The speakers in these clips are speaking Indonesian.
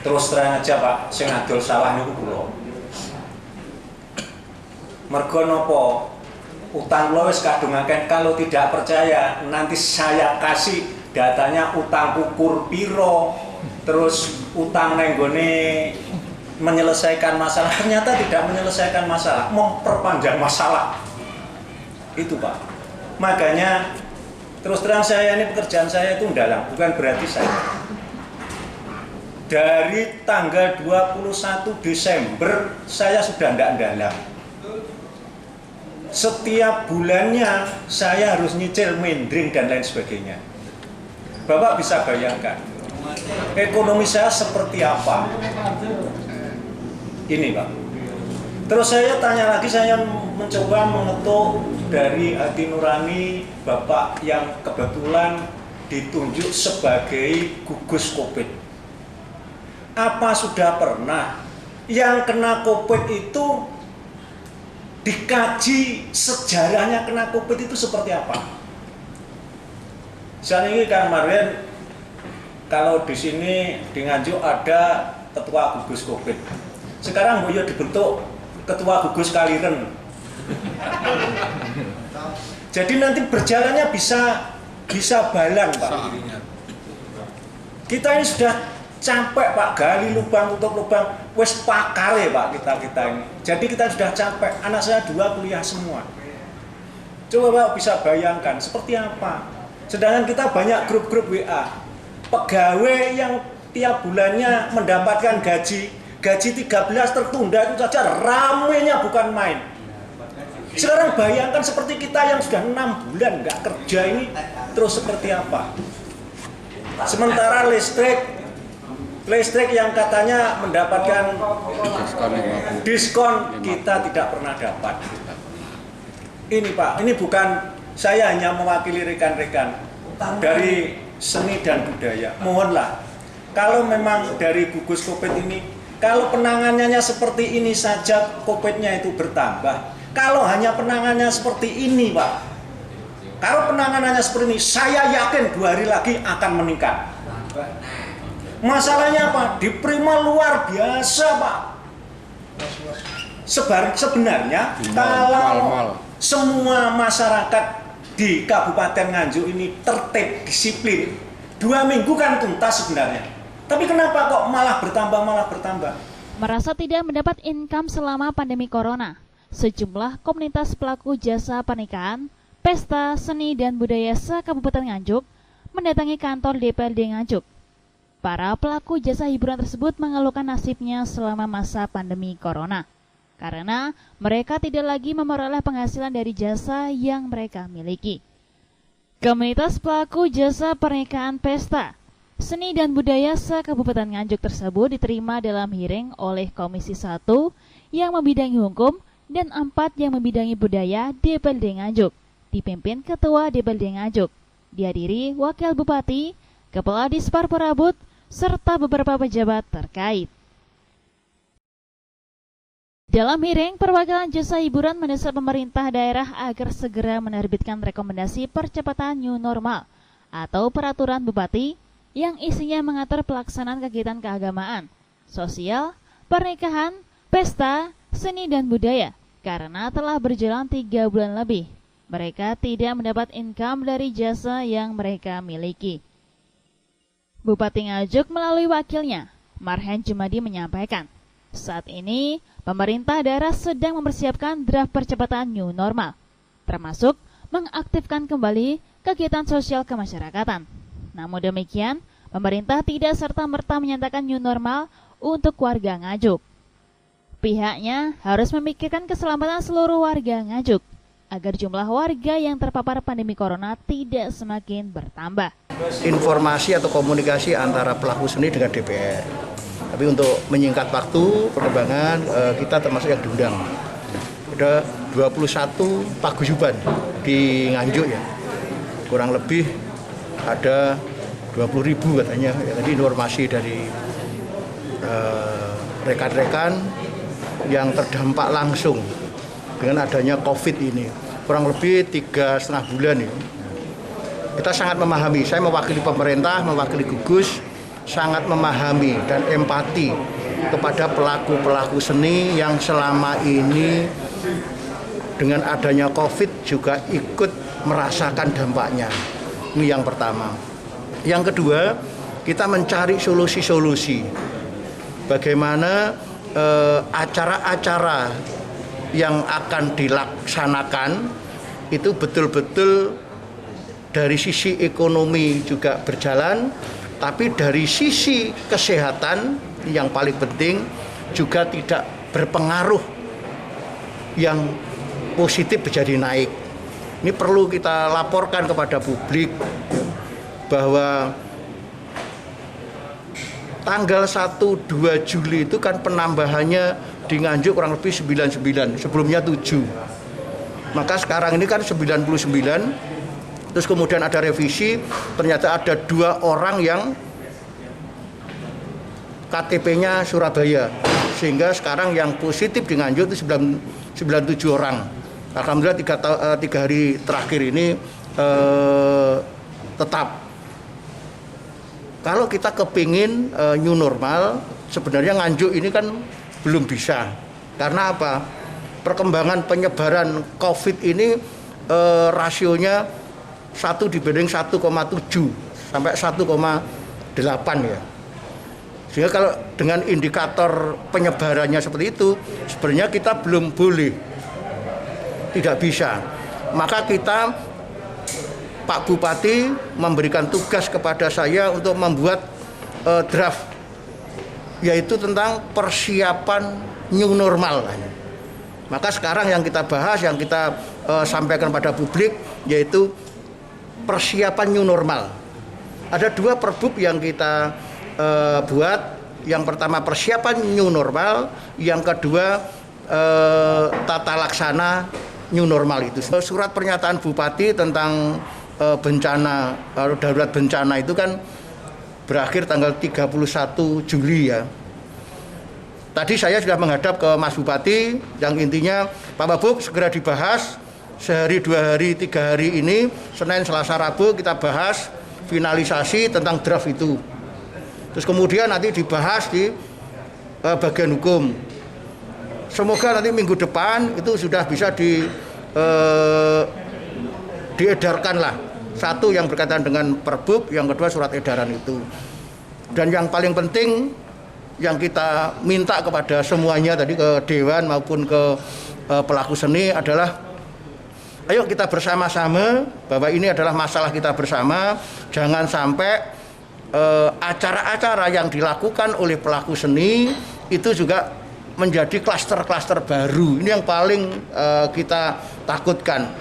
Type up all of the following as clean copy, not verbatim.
Terus terang aja Pak, sing adol sawah niku kula. Mergo napa? Utang kula wis kadung akeh, kalau tidak percaya nanti saya kasih datanya utang ukur piro, terus utang nenggone menyelesaikan masalah, ternyata tidak menyelesaikan masalah, memperpanjang masalah. Itu Pak. Makanya terus terang saya ini pekerjaan saya itu mendalam, bukan berarti saya. Dari tanggal 21 Desember saya sudah tidak dalam. Setiap bulannya saya harus nyicil mendring dan lain sebagainya. Bapak bisa bayangkan ekonomi saya seperti apa. Ini Pak. Terus saya tanya lagi, saya mencoba mengetuk dari hati nurani Bapak yang kebetulan ditunjuk sebagai gugus Covid. Apa sudah pernah yang kena Covid itu dikaji sejarahnya kena Covid itu seperti apa? Saat ini kan kemarin kalau di sini di Nganjuk ada ketua gugus Covid. Sekarang Boyo dibentuk ketua gugus Kaliren. Jadi nanti berjalannya bisa balang Pak. Kita ini sudah capek Pak, gali lubang tutup lubang, wes pakare Pak kita ini. Jadi kita sudah capek, anak saya 2 kuliah semua. Coba Pak bisa bayangkan seperti apa. Sedangkan kita banyak grup-grup WA, pegawai yang tiap bulannya mendapatkan gaji 13 tertunda itu saja ramenya bukan main. Sekarang bayangkan seperti kita yang sudah 6 bulan nggak kerja ini, terus seperti apa. Sementara listrik yang katanya mendapatkan diskon kita tidak pernah dapat. Ini Pak, ini bukan saya hanya mewakili rekan-rekan dari seni dan budaya. Mohonlah, kalau memang dari gugus Covid ini, kalau penanganannya seperti ini saja Covid-nya itu bertambah. Kalau hanya penanganannya seperti ini Pak, kalau penanganannya seperti ini, saya yakin 2 hari lagi akan meningkat. Masalahnya apa? Di Prima luar biasa Pak. Sebenarnya kalau semua masyarakat di Kabupaten Nganjuk ini tertib, disiplin, 2 minggu kan tuntas sebenarnya. Tapi kenapa kok malah bertambah? Merasa tidak mendapat income selama pandemi corona, sejumlah komunitas pelaku jasa pernikahan, pesta, seni, dan budaya se-Kabupaten Nganjuk mendatangi kantor DPRD Nganjuk. Para pelaku jasa hiburan tersebut mengeluhkan nasibnya selama masa pandemi corona, karena mereka tidak lagi memperoleh penghasilan dari jasa yang mereka miliki. Komunitas pelaku jasa pernikahan, pesta, seni, dan budaya se-Kabupaten Nganjuk tersebut diterima dalam hearing oleh Komisi 1 yang membidangi hukum dan 4 yang membidangi budaya DPRD Nganjuk, dipimpin Ketua DPRD Nganjuk, dihadiri Wakil Bupati, Kepala Dispar Perabot, serta beberapa pejabat terkait. Dalam hearing, perwakilan jasa hiburan mendesak pemerintah daerah agar segera menerbitkan rekomendasi percepatan new normal atau peraturan bupati yang isinya mengatur pelaksanaan kegiatan keagamaan, sosial, pernikahan, pesta, seni, dan budaya, karena telah berjalan 3 bulan lebih. Mereka tidak mendapat income dari jasa yang mereka miliki. Bupati Nganjuk melalui wakilnya, Marhen Jumadi, menyampaikan, saat ini pemerintah daerah sedang mempersiapkan draft percepatan new normal, termasuk mengaktifkan kembali kegiatan sosial kemasyarakatan. Namun demikian, pemerintah tidak serta-merta menyatakan new normal untuk warga Nganjuk. Pihaknya harus memikirkan keselamatan seluruh warga Nganjuk, agar jumlah warga yang terpapar pandemi corona tidak semakin bertambah. Informasi atau komunikasi antara pelaku seni dengan DPR. Tapi untuk menyingkat waktu penerbangan, kita termasuk yang diundang. Ada 21 paguyuban di Nganjuk ya. Kurang lebih ada 20.000 katanya. Tadi informasi dari rekan-rekan yang terdampak langsung dengan adanya COVID ini. Kurang lebih 3,5 bulan ya. Kita sangat memahami, saya mewakili pemerintah, mewakili gugus, sangat memahami dan empati kepada pelaku-pelaku seni yang selama ini dengan adanya COVID juga ikut merasakan dampaknya. Ini yang pertama. Yang kedua, kita mencari solusi-solusi. Bagaimana acara-acara yang akan dilaksanakan itu betul-betul dari sisi ekonomi juga berjalan, tapi dari sisi kesehatan yang paling penting juga tidak berpengaruh yang positif menjadi naik. Ini perlu kita laporkan kepada publik bahwa tanggal 1-2 Juli itu kan penambahannya di Nganjuk kurang lebih 99, sebelumnya 7. Maka sekarang ini kan 99, terus kemudian ada revisi, ternyata ada 2 orang yang KTP-nya Surabaya. Sehingga sekarang yang positif di Nganjuk itu 97 orang. Alhamdulillah 3 hari terakhir ini tetap. Kalau kita kepingin new normal, sebenarnya Nganjuk ini kan belum bisa. Karena apa? Perkembangan penyebaran COVID ini rasionya 1 dibanding 1,7 sampai 1,8 ya. Sehingga kalau dengan indikator penyebarannya seperti itu, sebenarnya kita belum boleh, tidak bisa. Maka kita, Pak Bupati memberikan tugas kepada saya untuk membuat draft, yaitu tentang persiapan new normal. Maka sekarang yang kita bahas, yang kita sampaikan pada publik, yaitu persiapan new normal. Ada 2 perbub yang kita buat. Yang pertama persiapan new normal, yang kedua tata laksana new normal itu. Surat pernyataan Bupati tentang bencana, darurat bencana itu kan berakhir tanggal 31 Juli ya. Tadi saya sudah menghadap ke Mas Bupati, yang intinya Pak Wabub segera dibahas, sehari 2 hari 3 hari ini, Senin, Selasa, Rabu kita bahas finalisasi tentang draft itu. Terus kemudian nanti dibahas di bagian hukum. Semoga nanti minggu depan itu sudah bisa diedarkan lah. Satu yang berkaitan dengan perbub, yang kedua surat edaran itu. Dan yang paling penting yang kita minta kepada semuanya tadi, ke Dewan maupun ke pelaku seni adalah ayo kita bersama-sama bahwa ini adalah masalah kita bersama. Jangan sampai acara-acara yang dilakukan oleh pelaku seni itu juga menjadi klaster-klaster baru. Ini yang paling kita takutkan.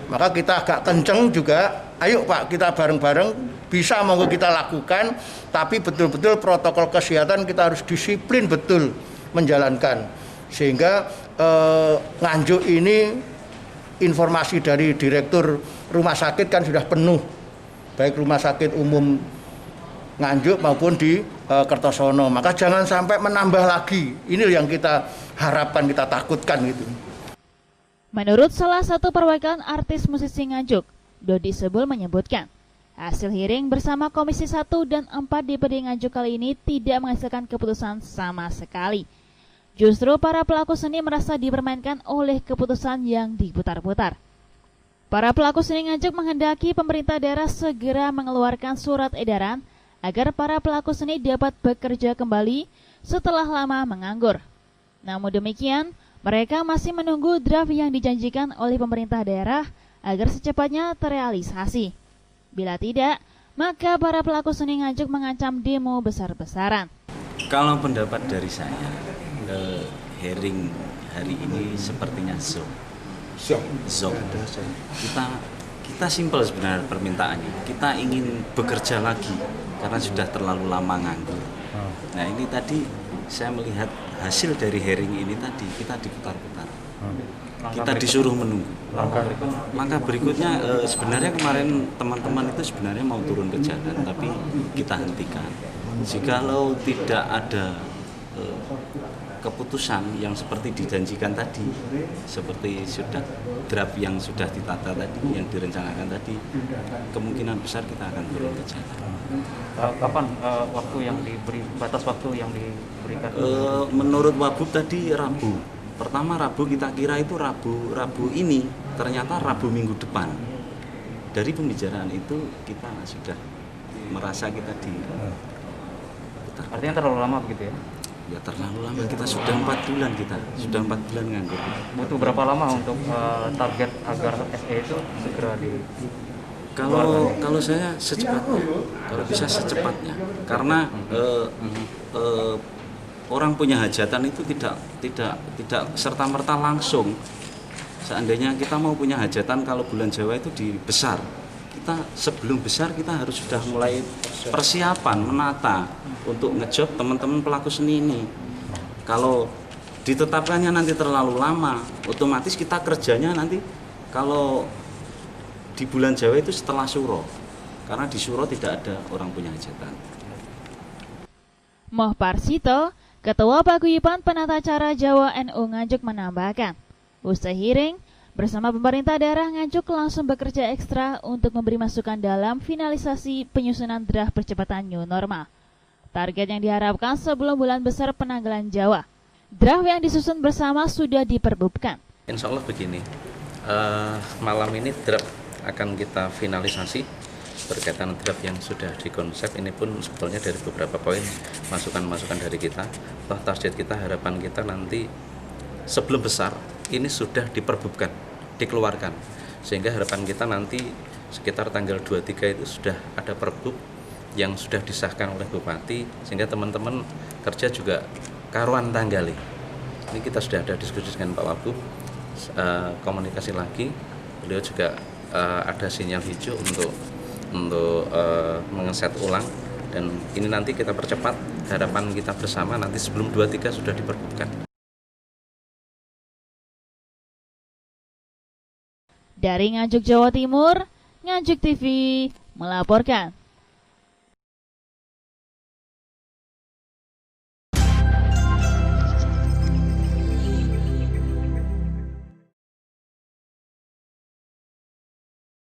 Maka kita agak kenceng juga, ayo Pak, kita bareng-bareng bisa monggo kita lakukan, tapi betul-betul protokol kesehatan kita harus disiplin betul menjalankan. Sehingga Nganjuk ini informasi dari Direktur Rumah Sakit kan sudah penuh, baik Rumah Sakit Umum Nganjuk maupun di Kertosono. Maka jangan sampai menambah lagi. Ini yang kita harapkan, kita takutkan gitu. Menurut salah satu perwakilan artis musisi Nganjuk, Dodi Sebul menyebutkan, hasil hearing bersama Komisi 1 dan 4 DPD Nganjuk kali ini tidak menghasilkan keputusan sama sekali. Justru para pelaku seni merasa dipermainkan oleh keputusan yang diputar-putar. Para pelaku seni Nganjuk menghendaki pemerintah daerah segera mengeluarkan surat edaran agar para pelaku seni dapat bekerja kembali setelah lama menganggur. Namun demikian, mereka masih menunggu draft yang dijanjikan oleh pemerintah daerah agar secepatnya terrealisasi. Bila tidak, maka para pelaku seni Nganjuk mengancam demo besar-besaran. Kalau pendapat dari saya, hearing hari ini sepertinya zong. Kita simpel sebenarnya permintaannya. Kita ingin bekerja lagi karena sudah terlalu lama nganggur. Nah ini tadi saya melihat hasil dari hearing ini tadi kita diputar-putar. Kita disuruh menunggu. Langkah berikutnya sebenarnya kemarin teman-teman itu sebenarnya mau turun ke jalan, tapi kita hentikan. Jikalau tidak ada keputusan yang seperti dijanjikan tadi, seperti sudah draft yang sudah ditata tadi, yang direncanakan tadi, kemungkinan besar kita akan turun ke jalan. Kapan waktu yang diberi, batas waktu yang diberikan? Menurut Wabub tadi Rabu. Pertama Rabu kita kira itu Rabu ini, ternyata Rabu minggu depan. Dari pembicaraan itu kita sudah merasa kita di. Artinya terlalu lama begitu ya? Ya terlalu lama, kita sudah 4 bulan sudah 4 bulan nganggur. Butuh berapa lama untuk target agar SE itu segera di? Kalau saya secepatnya, kalau bisa secepatnya, karena orang punya hajatan itu tidak serta merta langsung. Seandainya kita mau punya hajatan kalau bulan Jawa itu di besar, kita sebelum besar kita harus sudah mulai persiapan menata untuk ngejob teman-teman pelaku seni ini. Kalau ditetapkannya nanti terlalu lama, otomatis kita kerjanya nanti kalau di bulan Jawa itu setelah Suro, karena di Suro tidak ada orang punya hajatan. Moh Parsito, Ketua Paguyuban Penata Cara Jawa NU Nganjuk menambahkan, usai hearing, bersama pemerintah daerah Nganjuk langsung bekerja ekstra untuk memberi masukan dalam finalisasi penyusunan draft percepatan new normal. Target yang diharapkan sebelum bulan besar penanggalan Jawa. Draft yang disusun bersama sudah diperbubkan. Insya Allah begini, malam ini draft akan kita finalisasi berkaitan draft yang sudah dikonsep. Ini pun sebetulnya dari beberapa poin masukan-masukan dari kita. Target kita, harapan kita nanti sebelum besar ini sudah diperbubkan, dikeluarkan, sehingga harapan kita nanti sekitar tanggal 23 itu sudah ada perbub yang sudah disahkan oleh Bupati, sehingga teman-teman kerja juga karuan tanggali. Ini kita sudah ada diskusi dengan Pak Wabub, komunikasi lagi, beliau juga ada sinyal hijau untuk mengeset ulang, dan ini nanti kita percepat. Harapan kita bersama nanti sebelum 23 sudah diperbubkan. Dari Nganjuk Jawa Timur, Nganjuk TV melaporkan.